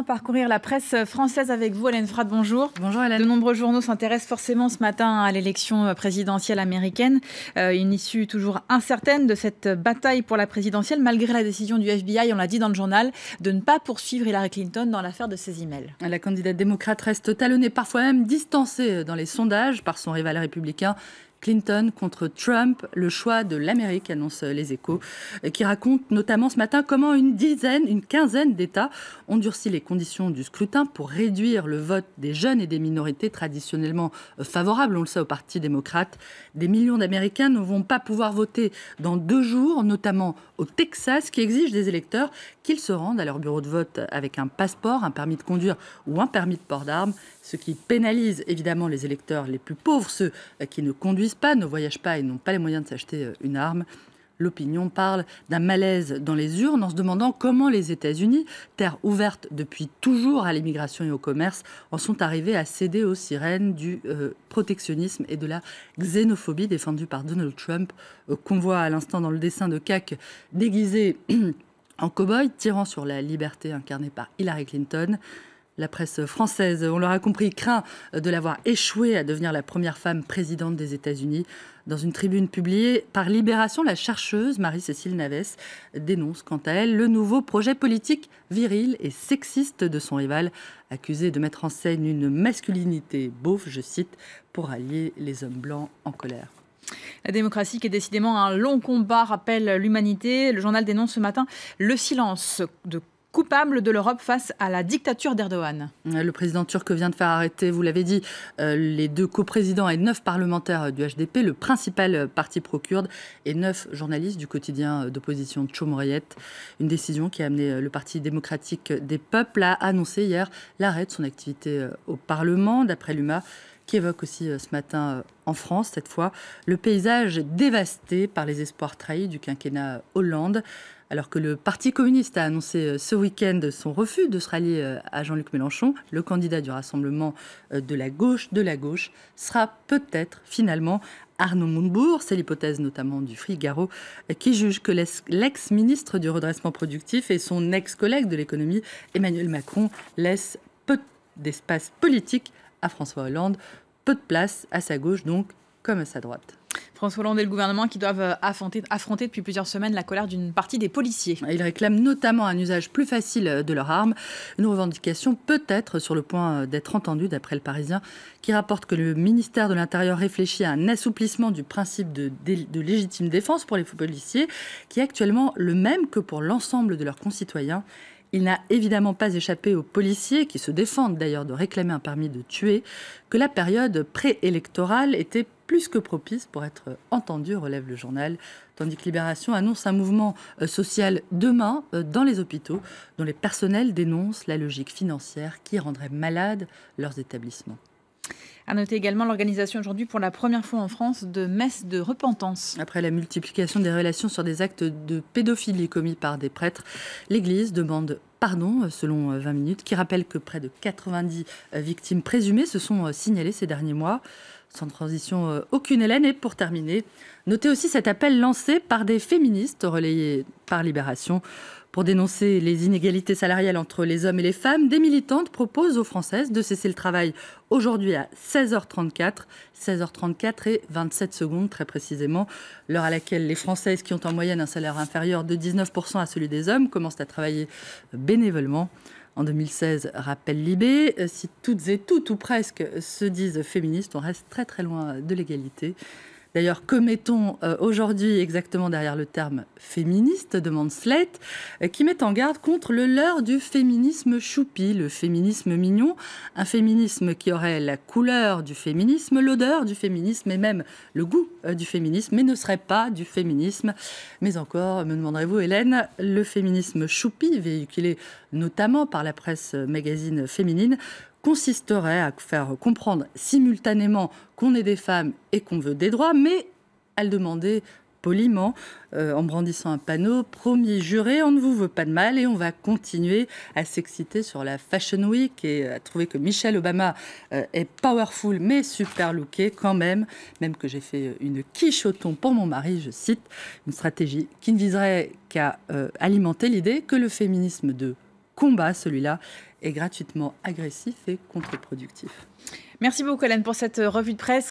Parcourir la presse française avec vous, Hélène Frade, bonjour. Bonjour Hélène. De nombreux journaux s'intéressent forcément ce matin à l'élection présidentielle américaine. Une issue toujours incertaine de cette bataille pour la présidentielle, malgré la décision du FBI, on l'a dit dans le journal, de ne pas poursuivre Hillary Clinton dans l'affaire de ses emails. La candidate démocrate reste talonnée, parfois même distancée dans les sondages par son rival républicain. Clinton contre Trump, le choix de l'Amérique, annoncent les Échos, qui raconte notamment ce matin comment une quinzaine d'États ont durci les conditions du scrutin pour réduire le vote des jeunes et des minorités traditionnellement favorables, on le sait, au Parti démocrate. Des millions d'Américains ne vont pas pouvoir voter dans 2 jours, notamment au Texas, qui exige des électeurs qu'ils se rendent à leur bureau de vote avec un passeport, un permis de conduire ou un permis de port d'armes, ce qui pénalise évidemment les électeurs les plus pauvres, ceux qui ne conduisent pas, ne voyagent pas et n'ont pas les moyens de s'acheter une arme. L'opinion parle d'un malaise dans les urnes en se demandant comment les États-Unis, terre ouverte depuis toujours à l'immigration et au commerce, en sont arrivés à céder aux sirènes du protectionnisme et de la xénophobie défendue par Donald Trump, qu'on voit à l'instant dans le dessin de CAC déguisé en cow-boy, tirant sur la liberté incarnée par Hillary Clinton. La presse française, on l'aura compris, craint de la voir échouer à devenir la première femme présidente des États-Unis. Dans une tribune publiée par Libération, la chercheuse Marie-Cécile Navès dénonce quant à elle le nouveau projet politique viril et sexiste de son rival, accusé de mettre en scène une masculinité beauf, je cite, pour allier les hommes blancs en colère. La démocratie qui est décidément un long combat, rappelle l'Humanité. Le journal dénonce ce matin le silence de coupable de l'Europe face à la dictature d'Erdogan. Le président turc vient de faire arrêter, vous l'avez dit, les 2 coprésidents et 9 parlementaires du HDP, le principal parti pro-kurde, et 9 journalistes du quotidien d'opposition Cumhuriyet. Une décision qui a amené le Parti démocratique des peuples à annoncer hier l'arrêt de son activité au Parlement, d'après l'UMA, qui évoque aussi ce matin en France, cette fois, le paysage dévasté par les espoirs trahis du quinquennat Hollande. Alors que le Parti communiste a annoncé ce week-end son refus de se rallier à Jean-Luc Mélenchon, le candidat du Rassemblement de la gauche sera peut-être finalement Arnaud Montebourg. C'est l'hypothèse notamment du Figaro, qui juge que l'ex-ministre du redressement productif et son ex-collègue de l'économie, Emmanuel Macron, laissent peu d'espace politique à François Hollande, peu de place à sa gauche donc comme à sa droite. François Hollande et le gouvernement qui doivent affronter depuis plusieurs semaines la colère d'une partie des policiers. Ils réclament notamment un usage plus facile de leurs armes, une revendication peut-être sur le point d'être entendue d'après le Parisien, qui rapporte que le ministère de l'Intérieur réfléchit à un assouplissement du principe de légitime défense pour les policiers, qui est actuellement le même que pour l'ensemble de leurs concitoyens. Il n'a évidemment pas échappé aux policiers, qui se défendent d'ailleurs de réclamer un permis de tuer, que la période préélectorale était plus que propice pour être entendue, relève le journal, tandis que Libération annonce un mouvement social demain dans les hôpitaux, dont les personnels dénoncent la logique financière qui rendrait malades leurs établissements. À noter également l'organisation aujourd'hui pour la première fois en France de messes de repentance. Après la multiplication des révélations sur des actes de pédophilie commis par des prêtres, l'Église demande pardon, selon 20 minutes, qui rappelle que près de 90 victimes présumées se sont signalées ces derniers mois. Sans transition aucune, Hélène. Et pour terminer, notez aussi cet appel lancé par des féministes relayé par Libération. Pour dénoncer les inégalités salariales entre les hommes et les femmes, des militantes proposent aux Françaises de cesser le travail aujourd'hui à 16h34 et 27 secondes très précisément, l'heure à laquelle les Françaises qui ont en moyenne un salaire inférieur de 19% à celui des hommes commencent à travailler bénévolement. En 2016, rappelle Libé, si toutes et toutes, ou presque, se disent féministes, on reste très très loin de l'égalité. D'ailleurs, que mettons aujourd'hui exactement derrière le terme féministe, demande Slate, qui met en garde contre le leurre du féminisme choupi, le féminisme mignon, un féminisme qui aurait la couleur du féminisme, l'odeur du féminisme et même le goût du féminisme, mais ne serait pas du féminisme. Mais encore, me demanderez-vous, Hélène, le féminisme choupi, véhiculé notamment par la presse magazine féminine, consisterait à faire comprendre simultanément qu'on est des femmes et qu'on veut des droits, mais à le demander poliment, en brandissant un panneau « Promis juré, on ne vous veut pas de mal » et on va continuer à s'exciter sur la Fashion Week et à trouver que Michelle Obama est powerful mais super lookée quand même que j'ai fait une quiche au thon pour mon mari, je cite, une stratégie qui ne viserait qu'à alimenter l'idée que le féminisme de combat, celui-là, est gratuitement agressif et contre-productif. Merci beaucoup, Hélène, pour cette revue de presse.